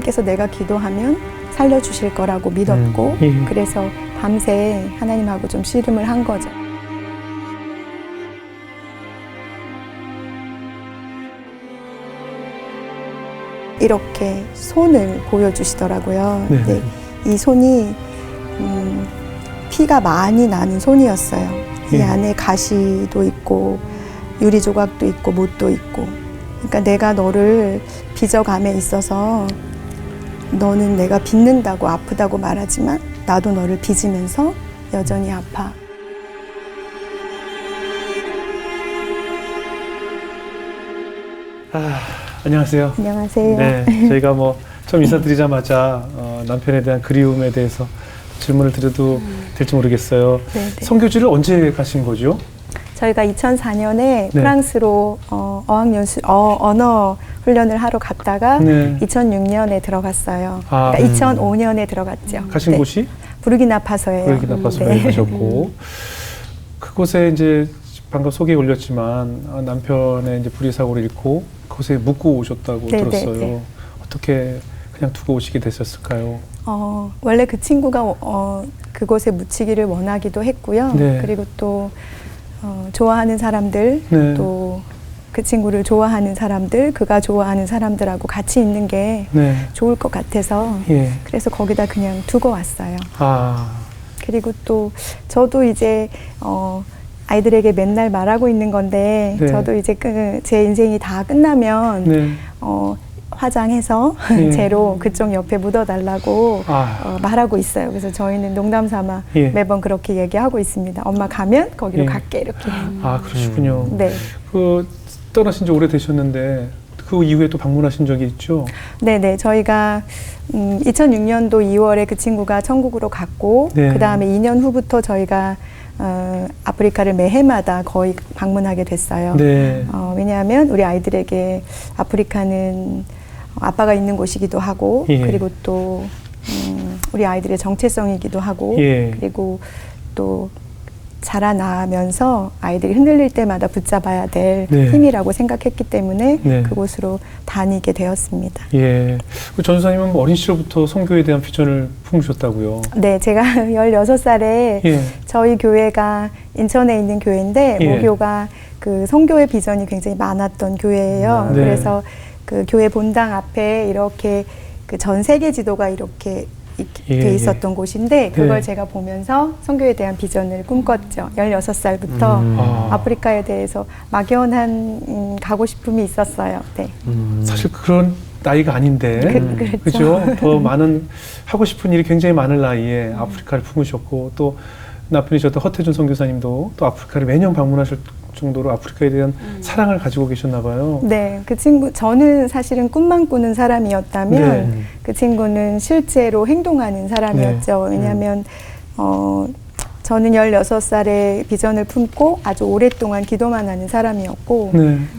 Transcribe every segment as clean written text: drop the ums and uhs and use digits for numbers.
하나님께서 내가 기도하면 살려주실 거라고 믿었고 그래서 밤새 하나님하고 좀 씨름을 한 거죠. 이렇게 손을 보여주시더라고요. 근데 이 손이 피가 많이 나는 손이었어요. 이 안에 가시도 있고 유리 조각도 있고 못도 있고. 그러니까 내가 너를 빚어감에 있어서 너는 내가 빚는다고 아프다고 말하지만 나도 너를 빚으면서 여전히 아파. 안녕하세요. 안녕하세요. 네, 저희가 처음 인사드리자마자 남편에 대한 그리움에 대해서 질문을 드려도 될지 모르겠어요. 선교지를 언제 가신 거죠? 저희가 2004년에 프랑스로 언어 훈련을 하러 갔다가 2006년에 들어갔어요. 그러니까 2005년에 들어갔죠. 가신 곳이? 부르키나파소예요. 부르키나파소에 가셨고 그곳에 이제 방금 소개에 올렸지만 남편의 이제 불의 사고를 잃고 그곳에 묵고 오셨다고 들었어요. 어떻게 그냥 두고 오시게 되셨을까요? 원래 그 친구가 그곳에 묻히기를 원하기도 했고요. 그리고 또 좋아하는 사람들, 또 그 친구를 좋아하는 사람들, 그가 좋아하는 사람들하고 같이 있는 게 좋을 것 같아서 그래서 거기다 그냥 두고 왔어요. 그리고 또 저도 이제 아이들에게 맨날 말하고 있는 건데 저도 이제 제 인생이 다 끝나면 화장해서 재로 그쪽 옆에 묻어달라고 말하고 있어요. 그래서 저희는 농담 삼아 매번 그렇게 얘기하고 있습니다. 엄마 가면 거기로 갈게 이렇게. 그러시군요. 네. 떠나신 지 오래되셨는데 그 이후에 또 방문하신 적이 있죠? 네네. 저희가 2006년도 2월에 그 친구가 천국으로 갔고 그 다음에 2년 후부터 저희가 아프리카를 매해마다 거의 방문하게 됐어요. 왜냐하면 우리 아이들에게 아프리카는 아빠가 있는 곳이기도 하고 그리고 또 우리 아이들의 정체성이기도 하고 그리고 또 자라나면서 아이들이 흔들릴 때마다 붙잡아야 될 힘이라고 생각했기 때문에 그곳으로 다니게 되었습니다. 그 전도사님은 어린 시절부터 선교에 대한 비전을 품으셨다고요? 네, 제가 16살에 저희 교회가 인천에 있는 교회인데 모교가 그 선교의 비전이 굉장히 많았던 교회예요. 그래서 그 교회 본당 앞에 이렇게 그 전 세계 지도가 이렇게 돼 있었던 곳인데 그걸 제가 보면서 선교에 대한 비전을 꿈꿨죠. 16살부터 아프리카에 대해서 막연한 가고 싶음이 있었어요. 사실 그런 나이가 아닌데 그렇죠. 더 많은 하고 싶은 일이 굉장히 많은 나이에 아프리카를 품으셨고 또 남편이셨던 허태준 선교사님도 또 아프리카를 매년 방문하실 정도로 아프리카에 대한 사랑을 가지고 계셨나 봐요. 네, 그 친구 저는 사실은 꿈만 꾸는 사람이었다면 그 친구는 실제로 행동하는 사람이었죠. 왜냐하면 저는 16살에 비전을 품고 아주 오랫동안 기도만 하는 사람이었고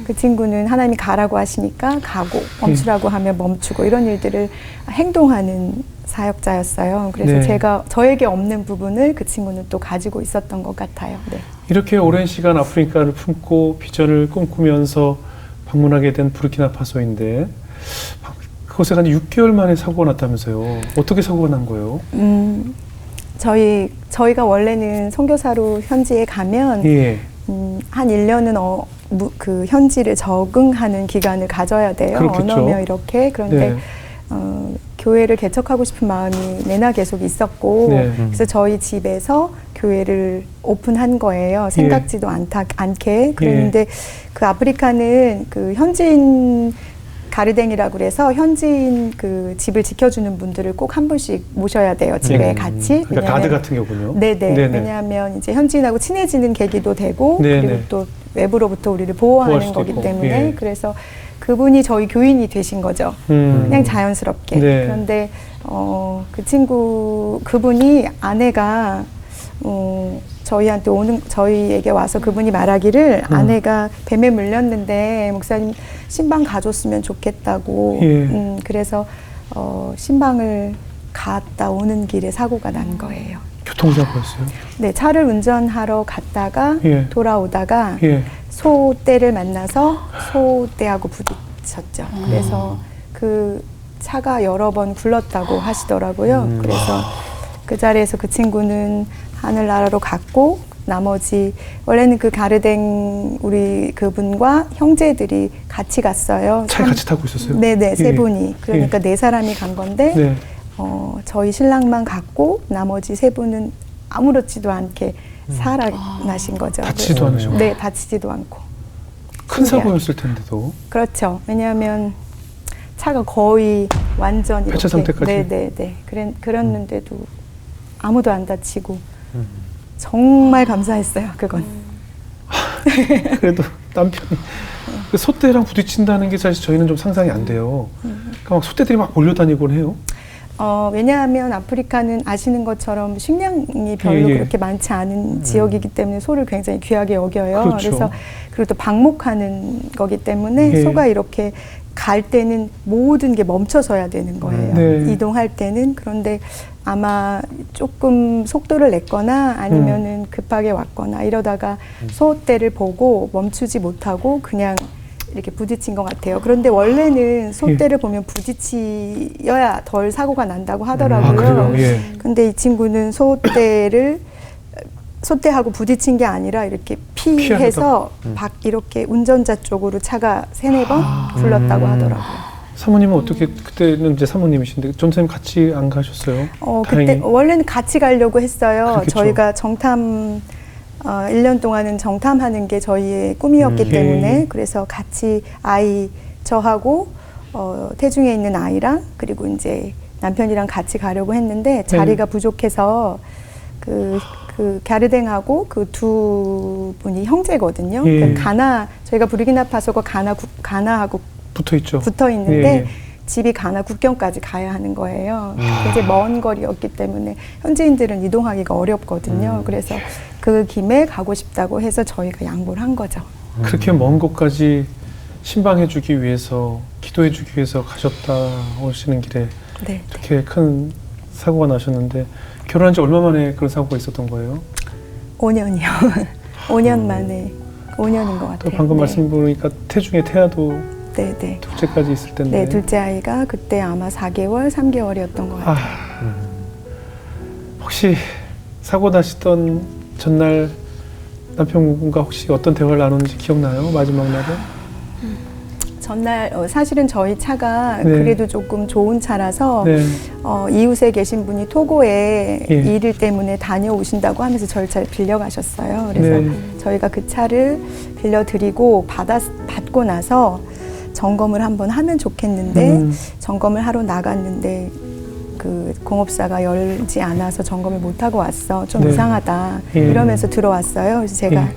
그 친구는 하나님이 가라고 하시니까 가고 멈추라고 하면 멈추고 이런 일들을 행동하는 사역자였어요. 그래서 저에게 없는 부분을 그 친구는 또 가지고 있었던 것 같아요. 이렇게 오랜 시간 아프리카를 품고 비전을 꿈꾸면서 방문하게 된 부르키나파소인데 그곳에 간 6개월 만에 사고가 났다면서요. 어떻게 사고가 난 거예요? 저희가 원래는 선교사로 현지에 가면 한 1년은 그 현지를 적응하는 기간을 가져야 돼요. 그렇겠죠. 언어며 이렇게. 그런데 교회를 개척하고 싶은 마음이 내나 계속 있었고 그래서 저희 집에서 교회를 오픈한 거예요. 생각지도 않게. 그랬는데 그 아프리카는 그 현지인 가르댕이라고 그래서 현지인 그 집을 지켜주는 분들을 꼭 한 분씩 모셔야 돼요. 집에 같이. 그러니까 가드 같은 경우군요. 왜냐하면 이제 현지인하고 친해지는 계기도 되고 그리고 또 외부로부터 우리를 보호하는 거기 때문에 그래서 그분이 저희 교인이 되신 거죠. 그냥 자연스럽게. 그런데 그분이 아내가 저희에게 와서 그분이 말하기를 아내가 뱀에 물렸는데 목사님 신방 가줬으면 좋겠다고. 그래서 신방을 갔다 오는 길에 사고가 난 거예요. 교통사고였어요? 네, 차를 운전하러 갔다가 돌아오다가 소떼를 만나서 소떼하고 부딪혔죠. 그래서 그 차가 여러 번 굴렀다고 하시더라고요. 그래서 그 자리에서 그 친구는 하늘나라로 갔고 나머지 원래는 그 가르댕 우리 그분과 형제들이 같이 갔어요. 차에 같이 타고 있었어요? 네네, 세 예. 분이. 그러니까 네 사람이 간 건데 네. 저희 신랑만 갔고 나머지 세 분은 아무렇지도 않게 살아나신 거죠. 다치지도 않으셨고. 네, 다치지도 않고. 큰 신기하게. 사고였을 텐데도. 그렇죠. 왜냐하면 차가 거의 완전 이렇게 폐차 상태까지. 네네네. 그랬는데도 아무도 안 다치고 정말 감사했어요. 그건. 그래도 남편이 그 소떼랑 부딪힌다는 게 사실 저희는 좀 상상이 안 돼요. 그러니까 막 소떼들이 막 몰려다니곤 해요. 왜냐하면 아프리카는 아시는 것처럼 식량이 별로 예. 그렇게 많지 않은 지역이기 때문에 소를 굉장히 귀하게 여겨요. 그렇죠. 그래서 그리고 또 방목하는 거기 때문에 예. 소가 이렇게 갈 때는 모든 게 멈춰서야 되는 거예요. 네. 이동할 때는. 그런데 아마 조금 속도를 냈거나 아니면은 급하게 왔거나 이러다가 소떼를 보고 멈추지 못하고 그냥 이렇게 부딪힌 것 같아요. 그런데 원래는 소떼를 보면 부딪혀야 덜 사고가 난다고 하더라고요. 그래요? 예. 근데 이 친구는 소떼하고 부딪힌 게 아니라 이렇게 피해서 이렇게 운전자 쪽으로 차가 3-4번 굴렀다고 하더라고요. 사모님은 어떻게, 그때는 이제 사모님이신데 전사님 같이 안 가셨어요? 그때 다행히. 원래는 같이 가려고 했어요. 그렇겠죠. 저희가 정탐 1년 동안은 정탐하는 게 저희의 꿈이었기 때문에 그래서 같이 저하고 태중에 있는 아이랑 그리고 이제 남편이랑 같이 가려고 했는데 자리가 부족해서 그 갸르댕하고 그 두 분이 형제거든요. 예. 저희가 부르키나파소가 가나하고 붙어 있는데 예. 집이 가나 국경까지 가야 하는 거예요. 굉장히 먼 거리였기 때문에 현지인들은 이동하기가 어렵거든요. 그래서 그 김에 가고 싶다고 해서 저희가 양보를 한 거죠. 그렇게 먼 곳까지 신방해주기 위해서, 기도해주기 위해서 가셨다 오시는 길에 네. 이렇게 큰 사고가 나셨는데 결혼한 지 얼마 만에 그런 사고가 있었던 거예요? 5년이요. 5년 만에 5년인 것 같아요. 또 방금 말씀 보니까 태중에 태아도 네. 둘째까지 있을 텐데. 네, 둘째 아이가 그때 아마 4개월, 3개월이었던 것 같아요. 혹시 사고 나시던 전날 남편분과 혹시 어떤 대화를 나눴는지 기억나요? 마지막 날에? 전날 사실은 저희 차가 네. 그래도 조금 좋은 차라서 네. 이웃에 계신 분이 토고에 예. 일 때문에 다녀오신다고 하면서 저희 차를 빌려가셨어요. 그래서 네. 저희가 그 차를 빌려드리고 받고 나서 점검을 한번 하면 좋겠는데 점검을 하러 나갔는데 그 공업사가 열지 않아서 점검을 못하고 왔어. 좀 네. 이상하다. 예. 이러면서 들어왔어요. 그래서 제가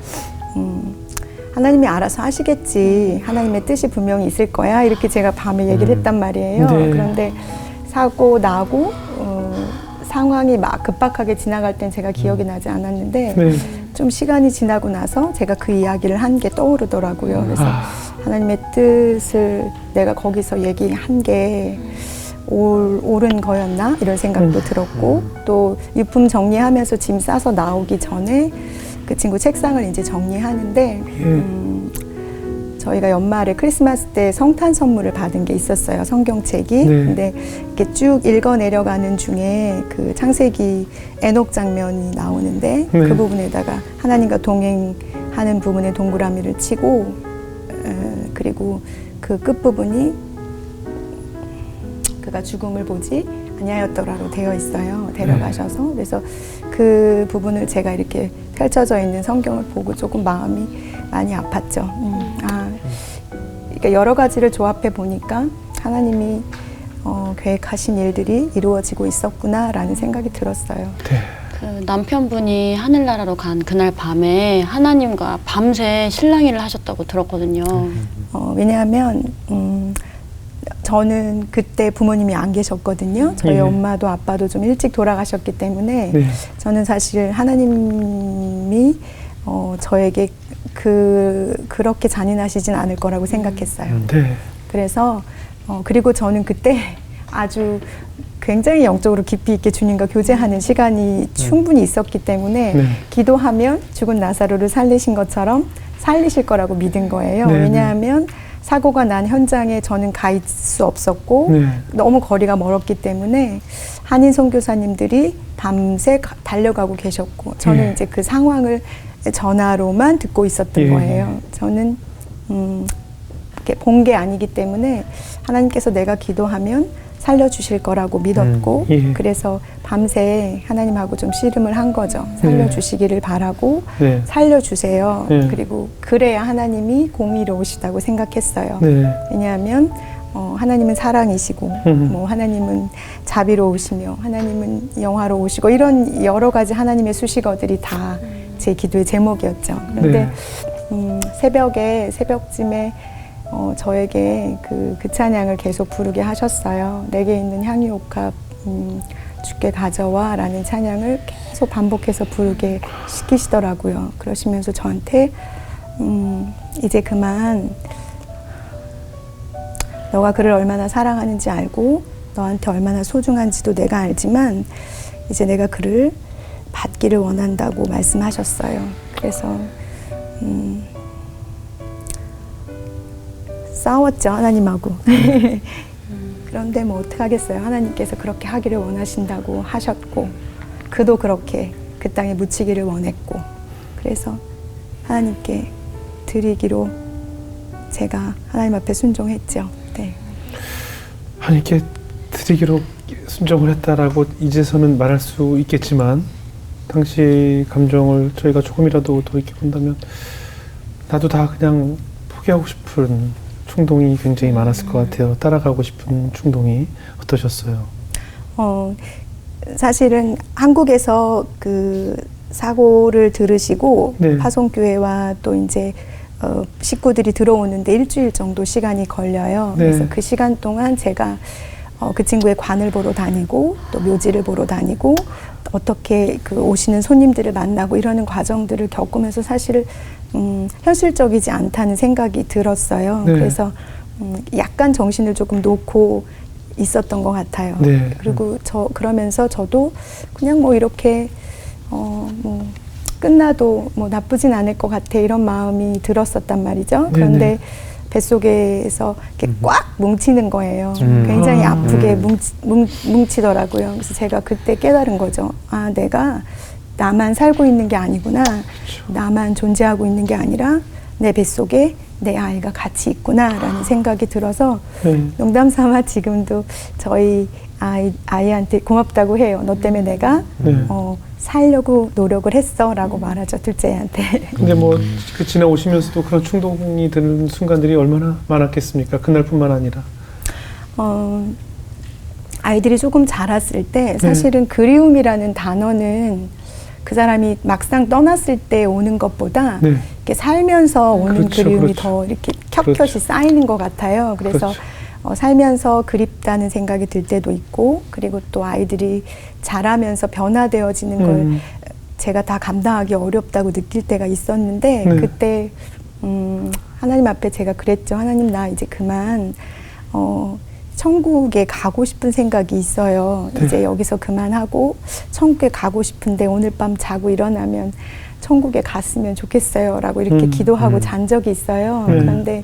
하나님이 알아서 하시겠지. 하나님의 뜻이 분명히 있을 거야. 이렇게 제가 밤에 얘기를 했단 말이에요. 네. 그런데 사고 나고 상황이 막 급박하게 지나갈 땐 제가 기억이 나지 않았는데 네. 좀 시간이 지나고 나서 제가 그 이야기를 한 게 떠오르더라고요. 그래서 하나님의 뜻을 내가 거기서 얘기한 게 옳은 거였나? 이런 생각도 들었고 또 유품 정리하면서 짐 싸서 나오기 전에 그 친구 책상을 이제 정리하는데 저희가 연말에 크리스마스 때 성탄 선물을 받은 게 있었어요. 성경책이. 네. 근데 이렇게 쭉 읽어 내려가는 중에 그 창세기 에녹 장면이 나오는데 네. 그 부분에다가 하나님과 동행하는 부분에 동그라미를 치고 그리고 그 끝부분이 그가 죽음을 보지 아니하였더라로 되어 있어요. 데려가셔서. 그래서 그 부분을 제가 이렇게 펼쳐져 있는 성경을 보고 조금 마음이 많이 아팠죠. 그러니까 여러 가지를 조합해 보니까 하나님이 계획하신 일들이 이루어지고 있었구나라는 생각이 들었어요. 네. 그 남편분이 하늘나라로 간 그날 밤에 하나님과 밤새 실랑이를 하셨다고 들었거든요. 왜냐하면 저는 그때 부모님이 안 계셨거든요. 저희 네. 엄마도 아빠도 좀 일찍 돌아가셨기 때문에 네. 저는 사실 하나님이 저에게 그렇게 잔인하시진 않을 거라고 생각했어요. 네. 그래서 그리고 저는 그때 아주 굉장히 영적으로 깊이 있게 주님과 교제하는 시간이 충분히 있었기 때문에 네. 기도하면 죽은 나사로를 살리신 것처럼 살리실 거라고 믿은 거예요. 네. 왜냐하면 사고가 난 현장에 저는 가 있을 수 없었고 네. 너무 거리가 멀었기 때문에 한인 선교사님들이 밤새 달려가고 계셨고 저는 예. 이제 그 상황을 전화로만 듣고 있었던 예. 거예요. 저는 본 게 아니기 때문에 하나님께서 내가 기도하면 살려주실 거라고 믿었고 예. 그래서 밤새 하나님하고 좀 씨름을 한 거죠. 살려주시기를 바라고 네. 살려주세요. 네. 그리고 그래야 하나님이 공의로우시다고 생각했어요. 네. 왜냐하면 하나님은 사랑이시고 뭐 하나님은 자비로우시며 하나님은 영화로우시고 이런 여러 가지 하나님의 수식어들이 다 제 기도의 제목이었죠. 그런데 새벽쯤에 저에게 그 찬양을 계속 부르게 하셨어요. 내게 있는 향유옥합 주께 가져와 라는 찬양을 계속 반복해서 부르게 시키시더라고요. 그러시면서 저한테 이제 그만 너가 그를 얼마나 사랑하는지 알고 너한테 얼마나 소중한지도 내가 알지만 이제 내가 그를 받기를 원한다고 말씀하셨어요. 그래서 싸웠죠, 하나님하고. 그런데 뭐 어떡하겠어요. 하나님께서 그렇게 하기를 원하신다고 하셨고 그도 그렇게 그 땅에 묻히기를 원했고 그래서 하나님께 드리기로 제가 하나님 앞에 순종했죠. 네. 하나님께 드리기로 순종을 했다라고 이제서는 말할 수 있겠지만 당시 감정을 저희가 조금이라도 더 이렇게 본다면 나도 다 그냥 포기하고 싶은 충동이 굉장히 많았을 것 같아요. 따라가고 싶은 충동이 어떠셨어요? 사실은 한국에서 그 사고를 들으시고 네. 파송교회와 또 이제 식구들이 들어오는데 일주일 정도 시간이 걸려요. 네. 그래서 그 시간 동안 제가 그 친구의 관을 보러 다니고 또 묘지를 보러 다니고 어떻게 그 오시는 손님들을 만나고 이러는 과정들을 겪으면서 사실 현실적이지 않다는 생각이 들었어요. 네. 그래서 약간 정신을 조금 놓고 있었던 것 같아요. 네. 그리고 그러면서 저도 그냥 뭐 이렇게 뭐 끝나도 뭐 나쁘진 않을 것 같아 이런 마음이 들었었단 말이죠. 그런데 네네. 뱃속에서 이렇게 꽉 뭉치는 거예요. 굉장히 아프게 뭉치더라고요. 그래서 제가 그때 깨달은 거죠. 아, 내가 나만 살고 있는 게 아니구나. 나만 존재하고 있는 게 아니라 내 뱃속에 내 아이가 같이 있구나라는 생각이 들어서 농담 삼아 지금도 저희 아이한테 고맙다고 해요. 너 때문에 내가 살려고 노력을 했어 라고 말하죠, 둘째한테. 근데 뭐 그 지나오시면서도 그런 충동이 드는 순간들이 얼마나 많았겠습니까? 그날뿐만 아니라. 아이들이 조금 자랐을 때 사실은 그리움이라는 단어는 그 사람이 막상 떠났을 때 오는 것보다 이렇게 살면서 오는 그렇죠, 그리움이 그렇죠. 더 이렇게 켜켜이 쌓이는 것 같아요. 그래서 살면서 그립다는 생각이 들 때도 있고 그리고 또 아이들이 자라면서 변화되어지는 걸 제가 다 감당하기 어렵다고 느낄 때가 있었는데 그때 하나님 앞에 제가 그랬죠. 하나님, 나 이제 그만 천국에 가고 싶은 생각이 있어요. 이제 여기서 그만하고 천국에 가고 싶은데 오늘 밤 자고 일어나면 천국에 갔으면 좋겠어요 라고 이렇게 기도하고 잔 적이 있어요. 그런데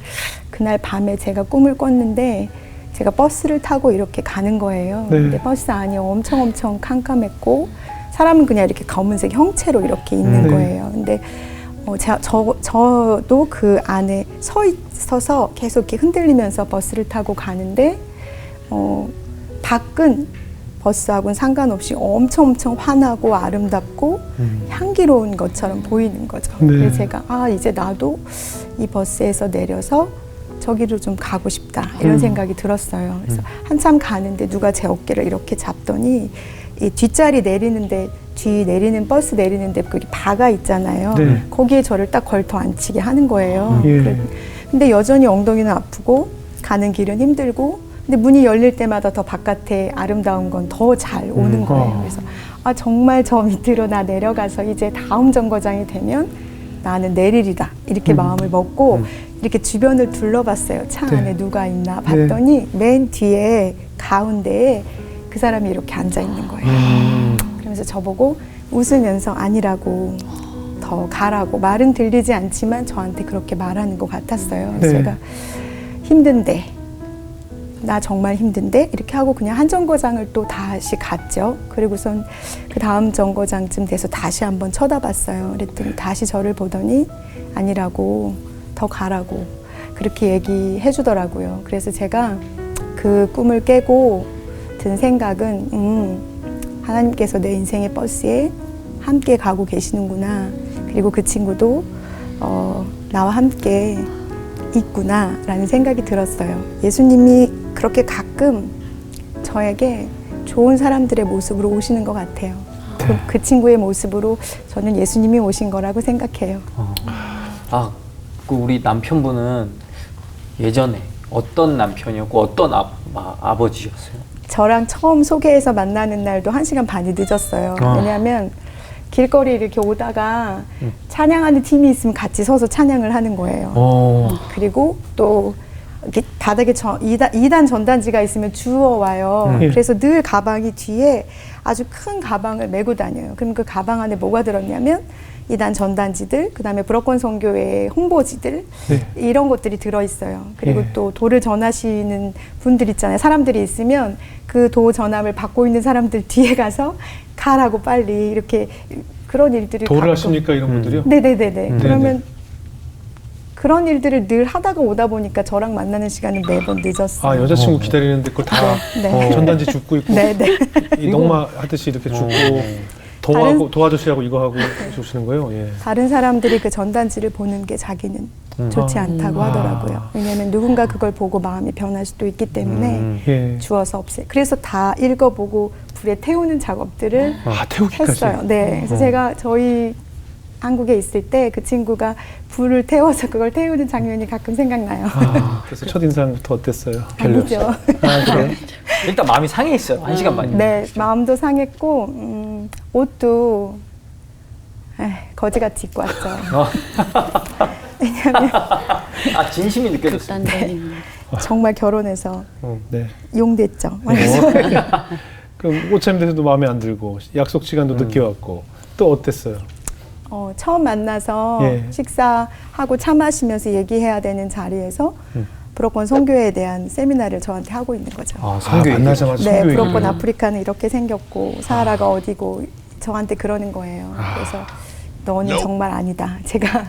그날 밤에 제가 꿈을 꿨는데 제가 버스를 타고 이렇게 가는 거예요. 근데 버스 안이 엄청 캄캄했고 사람은 그냥 이렇게 검은색 형체로 이렇게 있는 거예요. 근데 저도 그 안에 서서 계속 이렇게 흔들리면서 버스를 타고 가는데 밖은 버스하고는 상관없이 엄청 환하고 아름답고 향기로운 것처럼 보이는 거죠. 그래서 제가 이제 나도 이 버스에서 내려서 저기로 좀 가고 싶다 이런 생각이 들었어요. 그래서 한참 가는데 누가 제 어깨를 이렇게 잡더니 이 뒷자리 내리는데 버스 내리는데 거기 바가 있잖아요. 거기에 저를 딱 걸터 앉히게 하는 거예요. 근데 여전히 엉덩이는 아프고 가는 길은 힘들고 근데 문이 열릴 때마다 더 바깥에 아름다운 건 더 잘 오는 거예요. 그래서 정말 저 밑으로 나 내려가서 이제 다음 정거장이 되면 나는 내리리다 이렇게 마음을 먹고 이렇게 주변을 둘러봤어요. 차 안에 누가 있나 봤더니 맨 뒤에 가운데에 그 사람이 이렇게 앉아 있는 거예요. 그러면서 저보고 웃으면서 아니라고 더 가라고 말은 들리지 않지만 저한테 그렇게 말하는 것 같았어요. 그래서 제가 힘든데, 나 정말 힘든데 이렇게 하고 그냥 한 정거장을 또 다시 갔죠. 그리고선 그 다음 정거장쯤 돼서 다시 한번 쳐다봤어요. 그랬더니 다시 저를 보더니 아니라고, 더 가라고 그렇게 얘기해 주더라고요. 그래서 제가 그 꿈을 깨고 든 생각은 하나님께서 내 인생의 버스에 함께 가고 계시는구나. 그리고 그 친구도 나와 함께 있구나 라는 생각이 들었어요. 예수님이 그렇게 가끔 저에게 좋은 사람들의 모습으로 오시는 것 같아요. 그 친구의 모습으로 저는 예수님이 오신 거라고 생각해요. 그 우리 남편분은 예전에 어떤 남편이었고 어떤 아버지였어요? 저랑 처음 소개해서 만나는 날도 1시간 반이 늦었어요. 왜냐하면 길거리 이렇게 오다가 찬양하는 팀이 있으면 같이 서서 찬양을 하는 거예요. 그리고 또 이렇게 바닥에 2단 전단지가 있으면 주워와요. 그래서 늘 가방이 뒤에 아주 큰 가방을 메고 다녀요. 그럼 그 가방 안에 뭐가 들었냐면 2단 전단지들, 그 다음에 불어권 선교회의 홍보지들, 이런 것들이 들어있어요. 그리고 또 도를 전하시는 분들 있잖아요. 사람들이 있으면 그 도 전함을 받고 있는 사람들 뒤에 가서 가라고 빨리, 이렇게 그런 일들이 도를 하십니까, 이런 분들이요? 네네네네. 그러면 그런 일들을 늘 하다가 오다 보니까 저랑 만나는 시간은 매번 늦었어요. 여자친구 기다리는데 그걸 다 전단지 줍고 있고 이 농마 하듯이 이렇게 줍고 도와주시라고 이거 하고 주시는 거예요? 다른 사람들이 그 전단지를 보는 게 자기는 좋지 않다고 하더라고요. 왜냐하면 누군가 그걸 보고 마음이 변할 수도 있기 때문에 주워서 없애요. 그래서 다 읽어보고 불에 태우는 작업들을 태우기까지 했어요. 네, 그래서 제가 저희 한국에 있을 때 그 친구가 불을 태워서 그걸 태우는 장면이 가끔 생각나요. 그래서 첫인상부터 어땠어요? 별로죠. 그래요? 일단 마음이 상해 있어요. 1시간 반이면. 네, 마음도 상했고 옷도 거지같이 입고 왔죠. 왜냐하면 진심이 느껴졌어요. 정말 결혼해서 용됐죠. 그럼 옷 차림새도 마음에 안 들고 약속 시간도 늦게 왔고 또 어땠어요? 처음 만나서 식사하고 차 마시면서 얘기해야 되는 자리에서 불어권 선교회에 대한 세미나를 저한테 하고 있는 거죠. 만나자마자 네, 불어권 아프리카는 이렇게 생겼고 사하라가 어디고 저한테 그러는 거예요. 그래서 너는 정말 아니다. 제가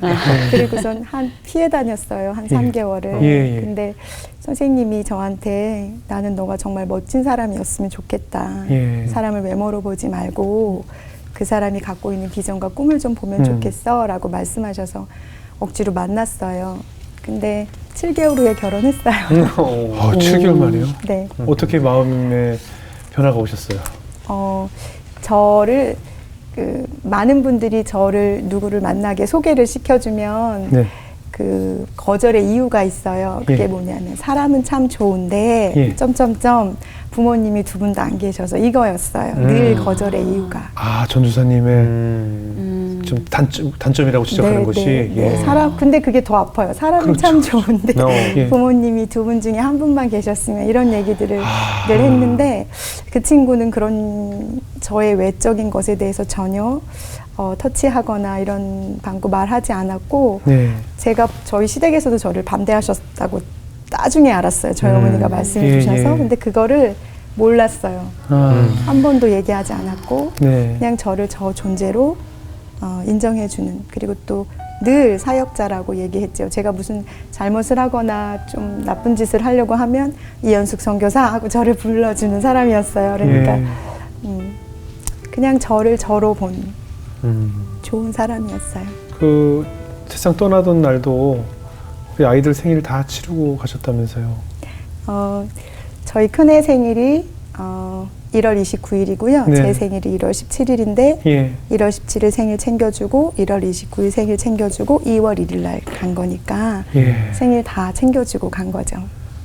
그리고선 피해 다녔어요. 한 3개월을. 근데 선생님이 저한테 나는 너가 정말 멋진 사람이었으면 좋겠다. 사람을 외모로 보지 말고 그 사람이 갖고 있는 비전과 꿈을 좀 보면 좋겠어 라고 말씀하셔서 억지로 만났어요. 근데 7개월 후에 결혼했어요. 7개월 만에요? 네. 어떻게 마음의 변화가 오셨어요? 저를 많은 분들이 저를 누구를 만나게 소개를 시켜주면 그 거절의 이유가 있어요. 그게 뭐냐면 사람은 참 좋은데 점점점 부모님이 2분 다 안 계셔서 이거였어요. 늘 거절의 이유가. 전주사님의 좀 단점이라고 지적하는 것이. 근데 그게 더 아파요. 사람은 참 좋은데 부모님이 2분 중에 1분만 계셨으면 이런 얘기들을 늘 했는데 그 친구는 그런 저의 외적인 것에 대해서 전혀 터치하거나 이런 방구 말하지 않았고 제가 저희 시댁에서도 저를 반대하셨다고 나중에 알았어요. 저희 어머니가 말씀해 주셔서. 근데 그거를 몰랐어요. 한 번도 얘기하지 않았고 그냥 저를 저 존재로 인정해주는, 그리고 또 늘 사역자라고 얘기했죠. 제가 무슨 잘못을 하거나 좀 나쁜 짓을 하려고 하면 이연숙 선교사 하고 저를 불러주는 사람이었어요. 그러니까 그냥 저를 저로 본 좋은 사람이었어요. 그 세상 떠나던 날도 우리 아이들 생일 다 치르고 가셨다면서요? 저희 큰애 생일이 1월 29일이고요. 제 생일이 1월 17일인데 1월 17일 생일 챙겨주고 1월 29일 생일 챙겨주고 2월 1일 날 간 거니까 생일 다 챙겨주고 간 거죠.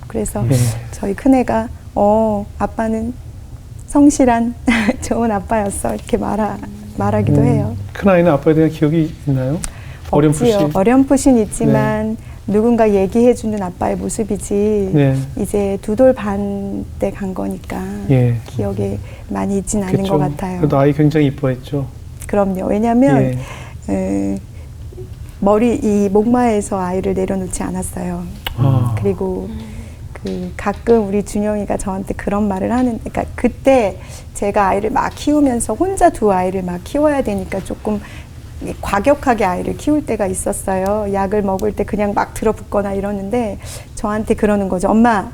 그래서 저희 큰애가 아빠는 성실한 좋은 아빠였어 이렇게 말하기도 해요. 큰아이는 아빠에 대한 기억이 있나요? 어렴풋이 있지만 누군가 얘기해주는 아빠의 모습이지 이제 2돌 반 때 간 거니까 기억에 많이 있진 않은 것 같아요. 그래도 아이 굉장히 이뻐했죠? 그럼요. 왜냐하면 이 목마에서 아이를 내려놓지 않았어요. 그리고 가끔 우리 준영이가 저한테 그런 말을 하는, 그러니까 그때 제가 아이를 막 키우면서 혼자 두 아이를 막 키워야 되니까 조금 과격하게 아이를 키울 때가 있었어요. 약을 먹을 때 그냥 막 들어붙거나 이러는데 저한테 그러는 거죠. 엄마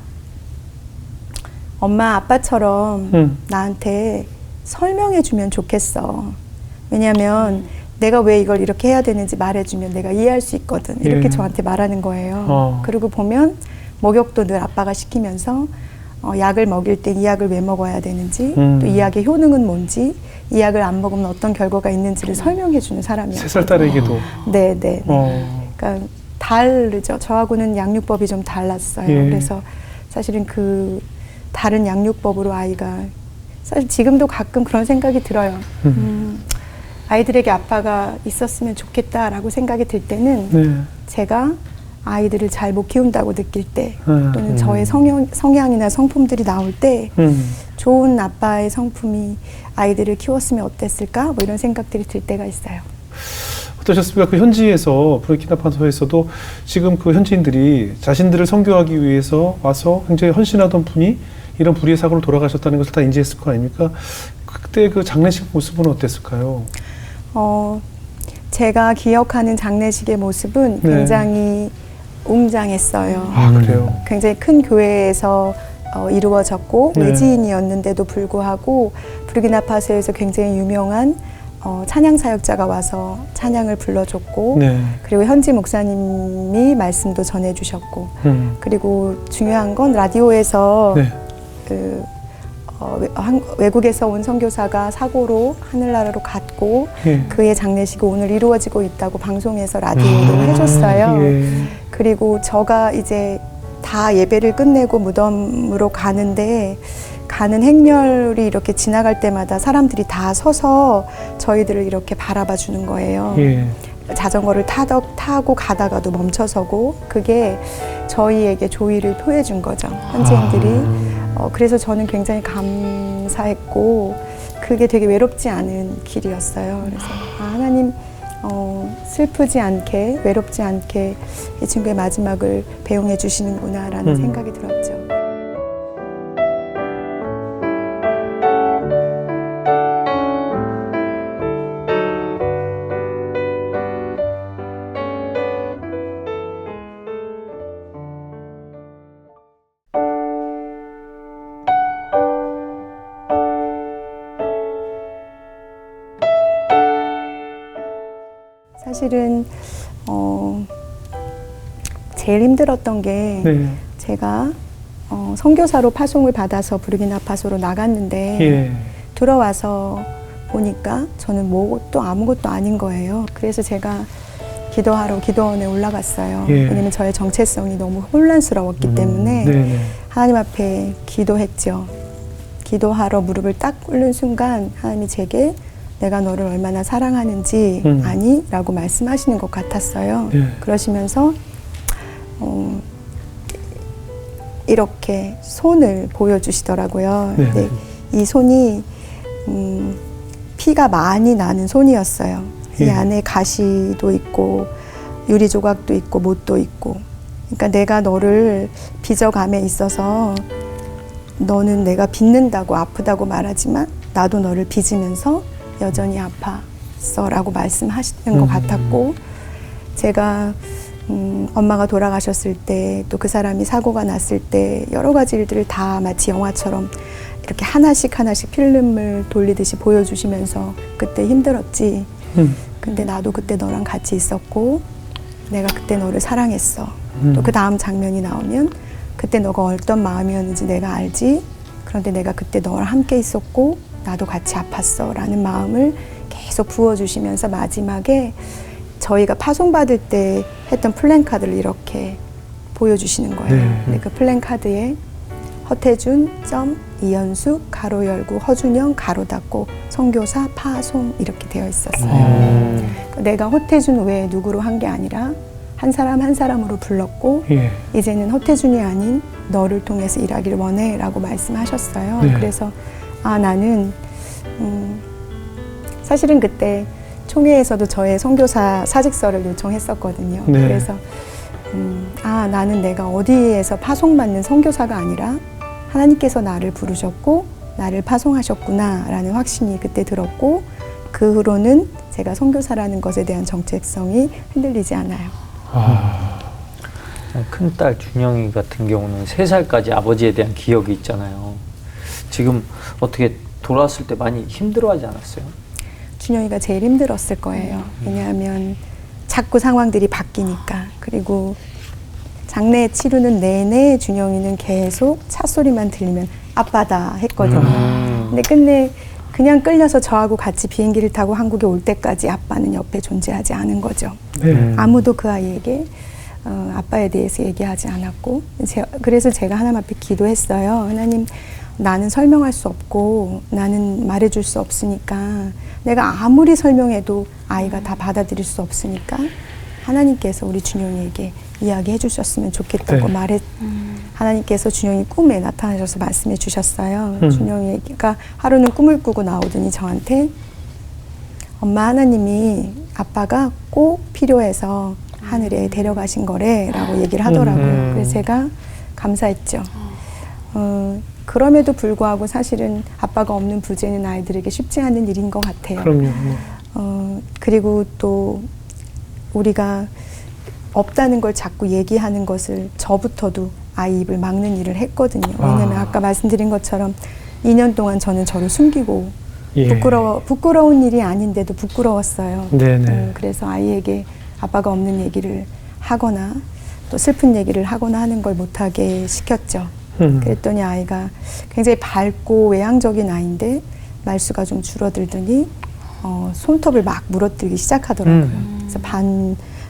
아빠처럼 나한테 설명해 주면 좋겠어. 왜냐면 내가 왜 이걸 이렇게 해야 되는지 말해주면 내가 이해할 수 있거든. 이렇게 저한테 말하는 거예요. 그리고 보면 목욕도 늘 아빠가 시키면서 약을 먹일 때 이 약을 왜 먹어야 되는지 또 이 약의 효능은 뭔지 이 약을 안 먹으면 어떤 결과가 있는지를 설명해 주는 사람이었어요. 3살 딸에게도. 네. 그러니까 다르죠. 저하고는 양육법이 좀 달랐어요. 그래서 사실은 그 다른 양육법으로 아이가 사실 지금도 가끔 그런 생각이 들어요. 아이들에게 아빠가 있었으면 좋겠다라고 생각이 들 때는 제가 아이들을 잘 못 키운다고 느낄 때 또는 저의 성향이나 성품들이 나올 때 좋은 아빠의 성품이 아이들을 키웠으면 어땠을까? 뭐 이런 생각들이 들 때가 있어요. 어떠셨습니까? 그 현지에서 부르키나파소에서도 지금 그 현지인들이 자신들을 선교하기 위해서 와서 굉장히 헌신하던 분이 이런 불의의 사고로 돌아가셨다는 것을 다 인지했을 거 아닙니까? 그때 그 장례식 모습은 어땠을까요? 제가 기억하는 장례식의 모습은 굉장히 웅장했어요. 아, 그래요? 굉장히 큰 교회에서 이루어졌고 외지인이었는데도 불구하고 부르키나파소에서 굉장히 유명한 찬양 사역자가 와서 찬양을 불러줬고 그리고 현지 목사님이 말씀도 전해주셨고 그리고 중요한 건 라디오에서 외국에서 온 선교사가 사고로 하늘나라로 갔고 그의 장례식이 오늘 이루어지고 있다고 방송에서 라디오로 해줬어요. 그리고 저가 이제 다 예배를 끝내고 무덤으로 가는데 가는 행렬이 이렇게 지나갈 때마다 사람들이 다 서서 저희들을 이렇게 바라봐 주는 거예요. 자전거를 타고 가다가도 멈춰서고 그게 저희에게 조의를 표해 준 거죠. 현지인들이. 그래서 저는 굉장히 감사했고 그게 되게 외롭지 않은 길이었어요. 그래서 하나님 슬프지 않게 외롭지 않게 이 친구의 마지막을 배웅해 주시는구나라는 생각이 들었죠. 사실은 제일 힘들었던 게 제가 선교사로 파송을 받아서 부르키나파소로 나갔는데 들어와서 보니까 저는 뭐도 아무것도 아닌 거예요. 그래서 제가 기도하러 기도원에 올라갔어요. 왜냐면 저의 정체성이 너무 혼란스러웠기 때문에 하나님 앞에 기도했죠. 기도하러 무릎을 딱 꿇는 순간 하나님이 제게 내가 너를 얼마나 사랑하는지 아니? 라고 말씀하시는 것 같았어요. 그러시면서 이렇게 손을 보여주시더라고요. 근데 이 손이 피가 많이 나는 손이었어요. 이 안에 가시도 있고 유리 조각도 있고 못도 있고 그러니까 내가 너를 빚어감에 있어서 너는 내가 빚는다고 아프다고 말하지만 나도 너를 빚으면서 여전히 아팠어 라고 말씀하시는 것 같았고 제가 엄마가 돌아가셨을 때 또 그 사람이 사고가 났을 때 여러 가지 일들을 다 마치 영화처럼 이렇게 하나씩 필름을 돌리듯이 보여주시면서 그때 힘들었지 근데 나도 그때 너랑 같이 있었고 내가 그때 너를 사랑했어 또 그 다음 장면이 나오면 그때 너가 어떤 마음이었는지 내가 알지 그런데 내가 그때 너랑 함께 있었고 나도 같이 아팠어 라는 마음을 계속 부어주시면서 마지막에 저희가 파송받을 때 했던 플랜카드를 이렇게 보여주시는 거예요. 근데 그 플랜카드에 허태준, 이연숙, 가로 열고, 허준영, 가로 닫고, 선교사, 파송 이렇게 되어 있었어요. 내가 허태준 외에 누구로 한 게 아니라 한 사람 한 사람으로 불렀고 이제는 허태준이 아닌 너를 통해서 일하기를 원해 라고 말씀하셨어요. 그래서 나는 사실은 그때 총회에서도 저의 선교사 사직서를 요청했었거든요. 네. 그래서 나는 내가 어디에서 파송받는 선교사가 아니라 하나님께서 나를 부르셨고 나를 파송하셨구나 라는 확신이 그때 들었고 그 후로는 제가 선교사라는 것에 대한 정체성이 흔들리지 않아요. 큰딸 준영이 같은 경우는 3살까지 아버지에 대한 기억이 있잖아요. 지금 어떻게 돌아왔을 때 많이 힘들어하지 않았어요? 준영이가 제일 힘들었을 거예요. 왜냐하면 자꾸 상황들이 바뀌니까. 그리고 장례 치르는 내내 준영이는 계속 차 소리만 들리면 아빠다 했거든요. 근데 끝내 그냥 끌려서 저하고 같이 비행기를 타고 한국에 올 때까지 아빠는 옆에 존재하지 않은 거죠. 아무도 그 아이에게 아빠에 대해서 얘기하지 않았고 그래서 제가 하나님 앞에 기도했어요. 하나님, 나는 설명할 수 없고 나는 말해줄 수 없으니까 내가 아무리 설명해도 아이가 다 받아들일 수 없으니까 하나님께서 우리 준영이에게 이야기해 주셨으면 좋겠다고 하나님께서 준영이 꿈에 나타나셔서 말씀해 주셨어요. 준영이가 하루는 꿈을 꾸고 나오더니 저한테 엄마, 하나님이 아빠가 꼭 필요해서 하늘에 데려가신 거래 라고 얘기를 하더라고요. 그래서 제가 감사했죠. 그럼에도 불구하고 사실은 아빠가 없는 부재는 아이들에게 쉽지 않은 일인 것 같아요. 그럼요. 그리고 또 우리가 없다는 걸 자꾸 얘기하는 것을 저부터도 아이 입을 막는 일을 했거든요. 왜냐하면 아까 말씀드린 것처럼 2년 동안 저는 저를 숨기고 부끄러운 일이 아닌데도 부끄러웠어요. 그래서 아이에게 아빠가 없는 얘기를 하거나 또 슬픈 얘기를 하거나 하는 걸 못하게 시켰죠. 그랬더니 아이가 굉장히 밝고 외향적인 아이인데 말수가 좀 줄어들더니 손톱을 막 물어뜯기 시작하더라고요. 그래서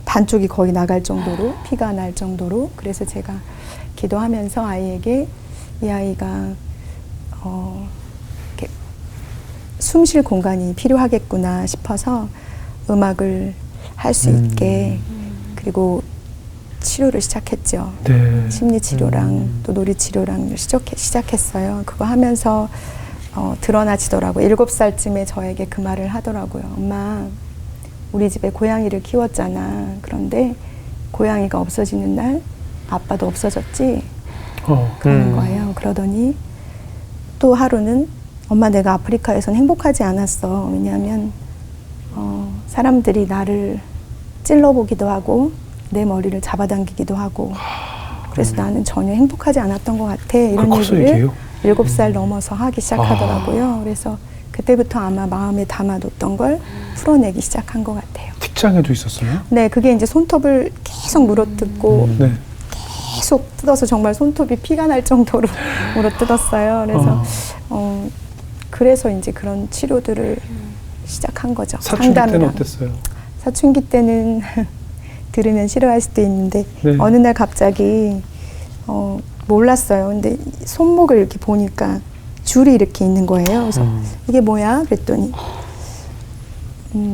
반쪽이 거의 나갈 정도로 피가 날 정도로. 그래서 제가 기도하면서 아이에게 이 아이가 숨 쉴 공간이 필요하겠구나 싶어서 음악을 할 수 있게 그리고 치료를 시작했죠. 심리치료랑 또 놀이치료랑 시작했어요. 그거 하면서 드러나지더라고요. 7살쯤에 저에게 그 말을 하더라고요. 엄마, 우리 집에 고양이를 키웠잖아. 그런데 고양이가 없어지는 날 아빠도 없어졌지? 그러는 거예요. 그러더니 또 하루는 엄마, 내가 아프리카에선 행복하지 않았어. 왜냐하면 사람들이 나를 찔러보기도 하고 내 머리를 잡아당기기도 하고 그래서 나는 전혀 행복하지 않았던 것 같아. 이런 얘기를 7살 넘어서 하기 시작하더라고요. 그래서 그때부터 아마 마음에 담아뒀던 걸 풀어내기 시작한 것 같아요. 틱장애도 있었어요? 네, 그게 이제 손톱을 계속 물어뜯고 계속 뜯어서 정말 손톱이 피가 날 정도로 물어뜯었어요. 그래서 그래서 이제 그런 치료들을 시작한 거죠. 사춘기 때는 어땠어요? 사춘기 때는 들으면 싫어할 수도 있는데 어느 날 갑자기 몰랐어요. 근데 손목을 이렇게 보니까 줄이 이렇게 있는 거예요. 그래서 이게 뭐야? 그랬더니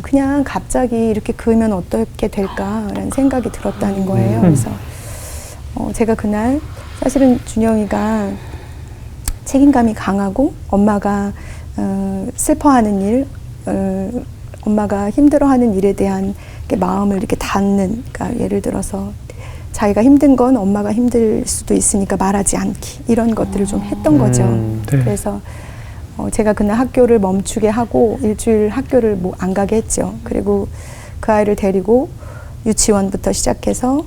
그냥 갑자기 이렇게 그으면 어떻게 될까라는 생각이 들었다는 거예요. 그래서 제가 그날 사실은 준영이가 책임감이 강하고 엄마가 슬퍼하는 일, 엄마가 힘들어하는 일에 대한 마음을 이렇게 닫는, 그러니까 예를 들어서 자기가 힘든 건 엄마가 힘들 수도 있으니까 말하지 않기, 이런 것들을 좀 했던 거죠. 그래서 제가 그날 학교를 멈추게 하고 일주일 학교를 안 가게 했죠. 그리고 그 아이를 데리고 유치원부터 시작해서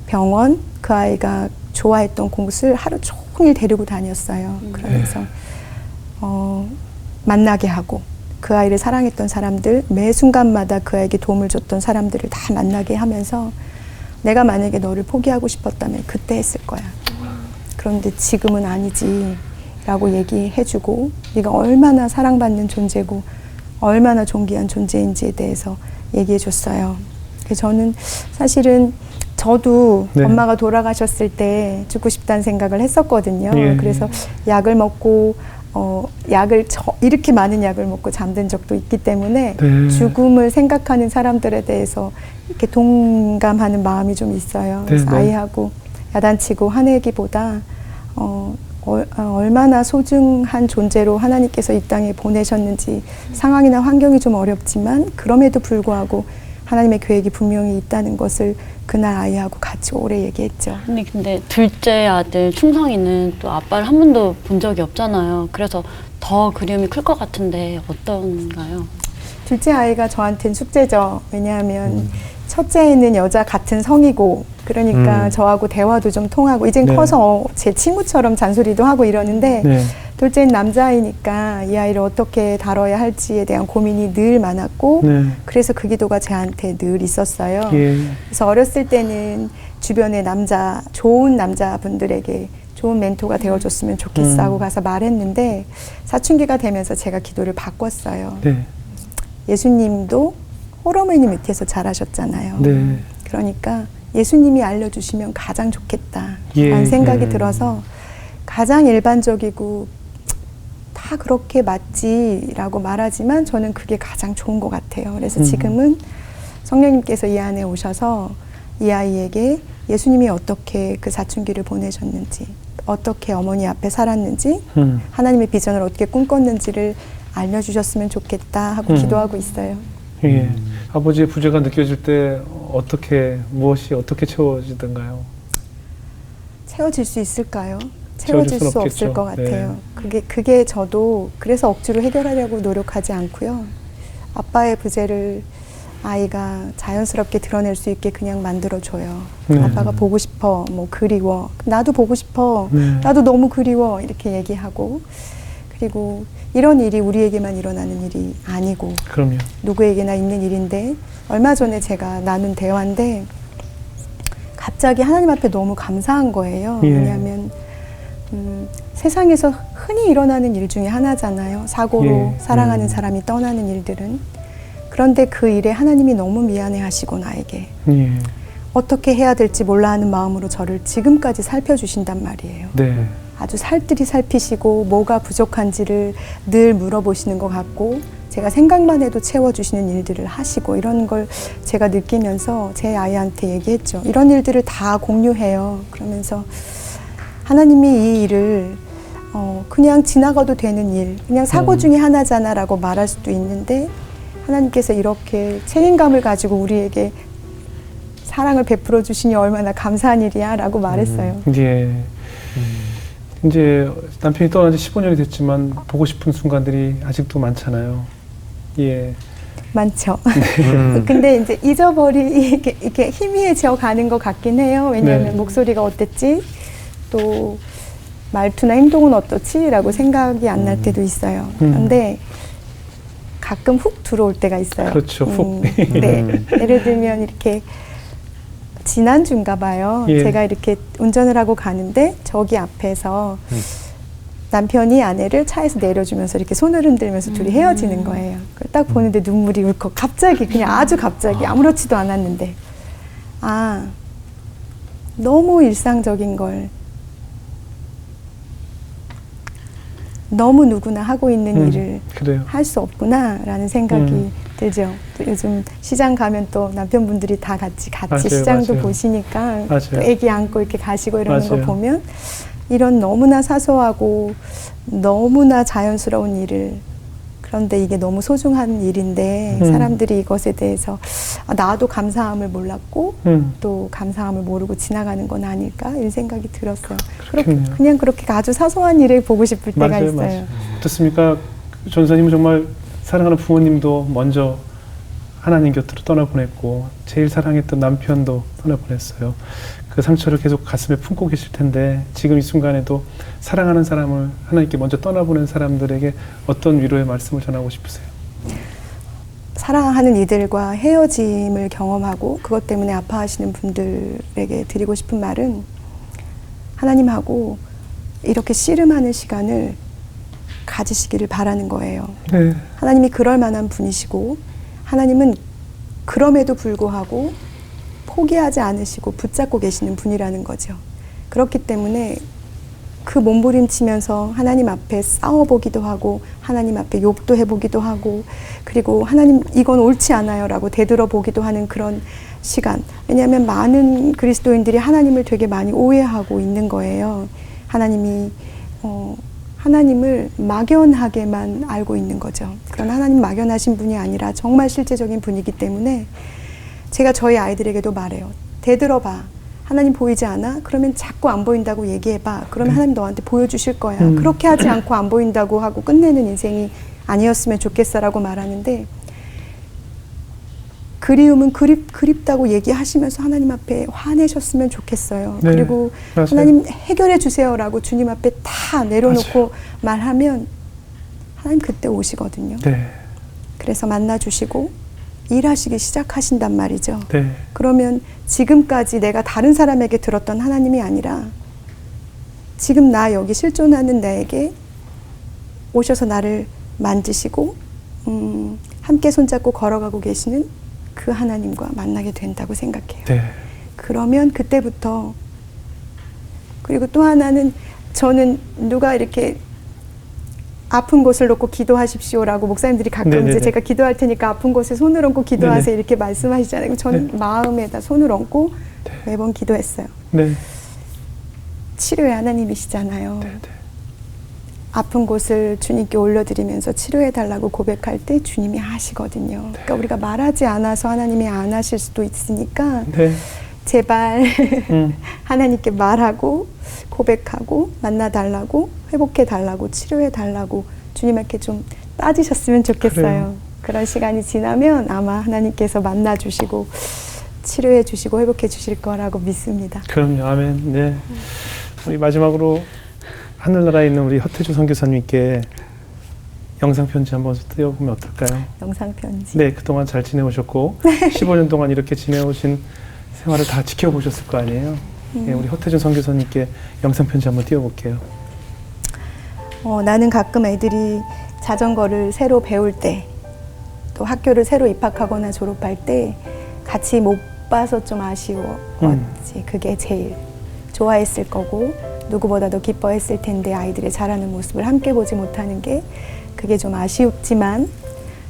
병원, 그 아이가 좋아했던 곳을 하루 종일 데리고 다녔어요. 그러면서 만나게 하고 그 아이를 사랑했던 사람들, 매 순간마다 그 아이에게 도움을 줬던 사람들을 다 만나게 하면서 내가 만약에 너를 포기하고 싶었다면 그때 했을 거야. 그런데 지금은 아니지 라고 얘기해주고 네가 얼마나 사랑받는 존재고 얼마나 존귀한 존재인지에 대해서 얘기해줬어요. 그래서 저는 사실은 저도 엄마가 돌아가셨을 때 죽고 싶다는 생각을 했었거든요. 그래서 약을 먹고 이렇게 많은 약을 먹고 잠든 적도 있기 때문에 죽음을 생각하는 사람들에 대해서 이렇게 동감하는 마음이 좀 있어요. 그래서 아이하고 야단치고 화내기보다 얼마나 소중한 존재로 하나님께서 이 땅에 보내셨는지 상황이나 환경이 좀 어렵지만 그럼에도 불구하고 하나님의 계획이 분명히 있다는 것을 그날 아이하고 같이 오래 얘기했죠. 근데 둘째 아들 충성이는 또 아빠를 한 번도 본 적이 없잖아요. 그래서 더 그리움이 클 것 같은데 어떤가요? 둘째 아이가 저한테는 숙제죠. 왜냐하면 첫째는 여자 같은 성이고 그러니까 저하고 대화도 좀 통하고 이젠 네. 커서 제 친구처럼 잔소리도 하고 이러는데 네. 둘째는 남자아이니까 이 아이를 어떻게 다뤄야 할지에 대한 고민이 늘 많았고 네. 그래서 그 기도가 저한테 늘 있었어요. 예. 그래서 어렸을 때는 주변의 좋은 남자분들에게 좋은 멘토가 되어줬으면 좋겠어 하고 가서 말했는데 사춘기가 되면서 제가 기도를 바꿨어요. 네. 예수님도 호러머니 밑에서 자라셨잖아요. 네. 그러니까 예수님이 알려주시면 가장 좋겠다라는 예. 생각이 들어서 가장 일반적이고 다 그렇게 맞지라고 말하지만 저는 그게 가장 좋은 것 같아요. 그래서 지금은 성령님께서 이 안에 오셔서 이 아이에게 예수님이 어떻게 그 사춘기를 보내셨는지 어떻게 어머니 앞에 살았는지 하나님의 비전을 어떻게 꿈꿨는지를 알려주셨으면 좋겠다 하고 기도하고 있어요. 예. 아버지의 부재가 느껴질 때 무엇이 어떻게 채워지던가요? 채워질 수 있을까요? 채워질 수 없을 것 같아요. 네. 그게 저도 그래서 억지로 해결하려고 노력하지 않고요. 아빠의 부재를 아이가 자연스럽게 드러낼 수 있게 그냥 만들어줘요. 네. 아빠가 보고 싶어, 뭐 그리워, 나도 보고 싶어, 네. 나도 너무 그리워 이렇게 얘기하고 그리고 이런 일이 우리에게만 일어나는 일이 아니고 그럼요. 누구에게나 있는 일인데 얼마 전에 제가 나눈 대화인데 갑자기 하나님 앞에 너무 감사한 거예요. 예. 왜냐하면 세상에서 흔히 일어나는 일 중에 하나잖아요. 사고로 예. 사랑하는 사람이 떠나는 일들은. 그런데 그 일에 하나님이 너무 미안해 하시고 나에게 예. 어떻게 해야 될지 몰라 하는 마음으로 저를 지금까지 살펴주신단 말이에요. 네. 아주 살뜰히 살피시고 뭐가 부족한지를 늘 물어보시는 것 같고 제가 생각만 해도 채워주시는 일들을 하시고 이런 걸 제가 느끼면서 제 아이한테 얘기했죠. 이런 일들을 다 공유해요. 그러면서 하나님이 이 일을 그냥 지나가도 되는 일, 그냥 사고 중에 하나잖아 라고 말할 수도 있는데 하나님께서 이렇게 책임감을 가지고 우리에게 사랑을 베풀어 주시니 얼마나 감사한 일이야 라고 말했어요. 예. 이제 남편이 떠난 지 15년이 됐지만 보고 싶은 순간들이 아직도 많잖아요. 예. 많죠. 근데 이제 이렇게 희미해져 가는 것 같긴 해요. 왜냐하면 네. 목소리가 어땠지? 또 말투나 행동은 어떻지? 라고 생각이 안 날 때도 있어요. 그런데 가끔 훅 들어올 때가 있어요. 그렇죠. 훅. 네. 예를 들면 이렇게 지난주인가 봐요. 예. 제가 이렇게 운전을 하고 가는데 저기 앞에서 남편이 아내를 차에서 내려주면서 이렇게 손을 흔들면서 둘이 헤어지는 거예요. 그걸 딱 보는데 눈물이 울컥 갑자기 그냥 아주 갑자기 아무렇지도 않았는데 너무 일상적인 걸 너무 누구나 하고 있는 일을 할 수 없구나라는 생각이 들죠. 또 요즘 시장 가면 또 남편분들이 다 같이 맞아요, 시장도 맞아요. 보시니까 맞아요. 또 애기 안고 이렇게 가시고 이러는 맞아요. 거 보면 이런 너무나 사소하고 너무나 자연스러운 일을 그런데 이게 너무 소중한 일인데 사람들이 이것에 대해서 나도 감사함을 몰랐고 또 감사함을 모르고 지나가는 건 아닐까 이런 생각이 들었어요. 그냥 그렇게 아주 사소한 일을 보고 싶을 때가 맞아요, 있어요. 맞아요. 어떻습니까? 전사님은 정말 사랑하는 부모님도 먼저 하나님 곁으로 떠나보냈고 제일 사랑했던 남편도 떠나보냈어요. 그 상처를 계속 가슴에 품고 계실 텐데 지금 이 순간에도 사랑하는 사람을 하나님께 먼저 떠나보낸 사람들에게 어떤 위로의 말씀을 전하고 싶으세요? 사랑하는 이들과 헤어짐을 경험하고 그것 때문에 아파하시는 분들에게 드리고 싶은 말은 하나님하고 이렇게 씨름하는 시간을 가지시기를 바라는 거예요. 네. 하나님이 그럴 만한 분이시고 하나님은 그럼에도 불구하고 포기하지 않으시고 붙잡고 계시는 분이라는 거죠. 그렇기 때문에 그 몸부림치면서 하나님 앞에 싸워보기도 하고 하나님 앞에 욕도 해보기도 하고 그리고 하나님 이건 옳지 않아요 라고 되돌아보기도 하는 그런 시간. 왜냐하면 많은 그리스도인들이 하나님을 되게 많이 오해하고 있는 거예요. 하나님이 하나님을 막연하게만 알고 있는 거죠. 그런 하나님 막연하신 분이 아니라 정말 실제적인 분이기 때문에 제가 저희 아이들에게도 말해요. 대들어봐. 하나님 보이지 않아? 그러면 자꾸 안 보인다고 얘기해봐. 그러면 하나님 너한테 보여주실 거야. 그렇게 하지 않고 안 보인다고 하고 끝내는 인생이 아니었으면 좋겠어라고 말하는데, 그리움은 그립다고 얘기하시면서 하나님 앞에 화내셨으면 좋겠어요. 네, 그리고 맞아요. 하나님 해결해 주세요라고 주님 앞에 다 내려놓고 맞아요. 말하면 하나님 그때 오시거든요. 네. 그래서 만나주시고 일하시기 시작하신단 말이죠. 네. 그러면 지금까지 내가 다른 사람에게 들었던 하나님이 아니라 지금 나 여기 실존하는 나에게 오셔서 나를 만지시고 함께 손잡고 걸어가고 계시는 그 하나님과 만나게 된다고 생각해요. 네. 그러면 그때부터, 그리고 또 하나는 저는 누가 이렇게 아픈 곳을 놓고 기도하십시오라고 목사님들이 가끔 네네네. 이제 제가 기도할 테니까 아픈 곳에 손을 얹고 기도하세요 네네. 이렇게 말씀하시잖아요. 저는 네. 마음에다 손을 얹고 네. 매번 기도했어요. 네. 치료의 하나님이시잖아요. 네네. 아픈 곳을 주님께 올려드리면서 치료해달라고 고백할 때 주님이 하시거든요. 네. 그러니까 우리가 말하지 않아서 하나님이 안 하실 수도 있으니까 네. 제발 하나님께 말하고 고백하고 만나달라고 회복해달라고 치료해달라고 주님께 좀 빠지셨으면 좋겠어요. 그래요. 그런 시간이 지나면 아마 하나님께서 만나주시고 치료해주시고 회복해주실 거라고 믿습니다. 그럼요. 아멘. 네. 우리 마지막으로 하늘나라에 있는 우리 허태주 선교사님께 영상편지 한번 띄워보면 어떨까요? 영상편지. 네, 그동안 잘 지내오셨고 15년 동안 이렇게 지내오신 생활을 다 지켜보셨을 거 아니에요? 네, 우리 허태준 선교사님께 영상편지 한번 띄워볼게요. 나는 가끔 애들이 자전거를 새로 배울 때, 또 학교를 새로 입학하거나 졸업할 때 같이 못 봐서 좀 아쉬웠지. 그게 제일 좋아했을 거고 누구보다도 기뻐했을 텐데 아이들의 자라는 모습을 함께 보지 못하는 게 그게 좀 아쉽지만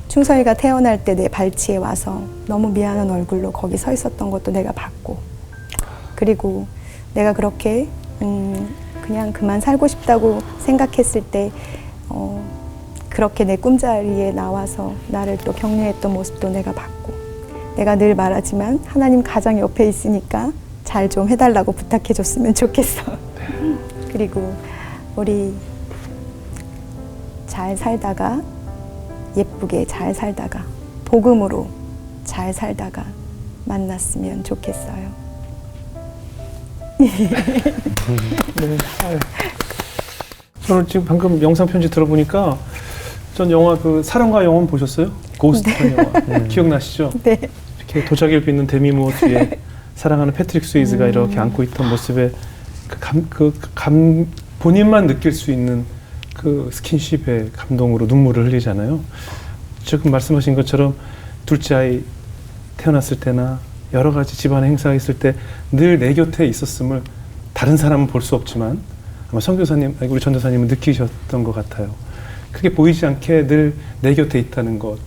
충성이가 태어날 때 내 발치에 와서 너무 미안한 얼굴로 거기 서 있었던 것도 내가 봤고, 그리고 내가 그렇게 그냥 그만 살고 싶다고 생각했을 때 그렇게 내 꿈자리에 나와서 나를 또 격려했던 모습도 내가 봤고, 내가 늘 말하지만 하나님 가장 옆에 있으니까 잘 좀 해달라고 부탁해줬으면 좋겠어. 그리고 우리 잘 살다가 예쁘게 잘 살다가 복음으로 잘 살다가 만났으면 좋겠어요. 네. 저는 지금 방금 영상 편지 들어보니까 전 영화 그 사랑과 영혼 보셨어요? 고스트라는 네. 영화 기억나시죠? 네. 이렇게 도자기를 빚는 데미모 뒤에 사랑하는 패트릭 스웨이즈가 이렇게 안고 있던 모습에 본인만 느낄 수 있는 그 스킨십의 감동으로 눈물을 흘리잖아요. 지금 말씀하신 것처럼 둘째 아이 태어났을 때나 여러 가지 집안의 행사가 있을 때 늘 내 곁에 있었음을 다른 사람은 볼 수 없지만 아마 선교사님, 우리 전도사님은 느끼셨던 것 같아요. 그게 보이지 않게 늘 내 곁에 있다는 것.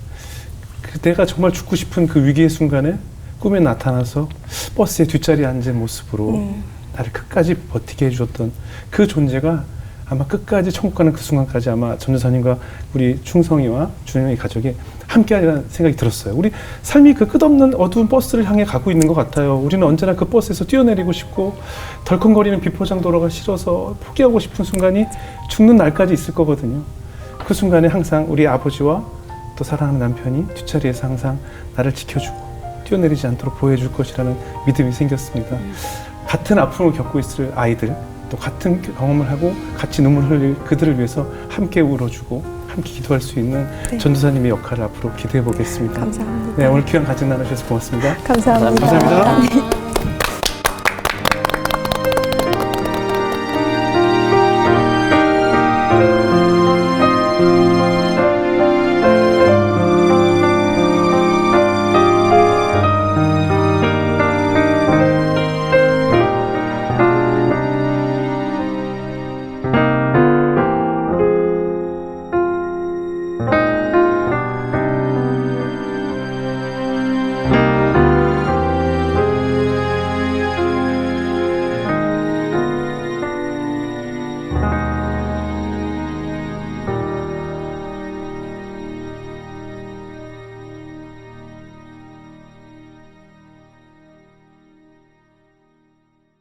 내가 정말 죽고 싶은 그 위기의 순간에 꿈에 나타나서 버스의 뒷자리에 앉은 모습으로 나를 끝까지 버티게 해주셨던 그 존재가 아마 끝까지 천국 가는 그 순간까지 아마 전도사님과 우리 충성이와 준영의 가족이 함께하리라는 생각이 들었어요. 우리 삶이 그 끝없는 어두운 버스를 향해 가고 있는 것 같아요. 우리는 언제나 그 버스에서 뛰어내리고 싶고 덜컹거리는 비포장 도로가 싫어서 포기하고 싶은 순간이 죽는 날까지 있을 거거든요. 그 순간에 항상 우리 아버지와 또 사랑하는 남편이 뒷자리에서 항상 나를 지켜주고 뛰어내리지 않도록 보여줄 것이라는 믿음이 생겼습니다. 같은 아픔을 겪고 있을 아이들, 또 같은 경험을 하고 같이 눈물 흘릴 그들을 위해서 함께 울어주고 함께 기도할 수 있는 네. 전도사님의 역할을 앞으로 기대해 보겠습니다. 감사합니다. 네, 오늘 귀한 가정 나누셔서 고맙습니다. 감사합니다. 감사합니다.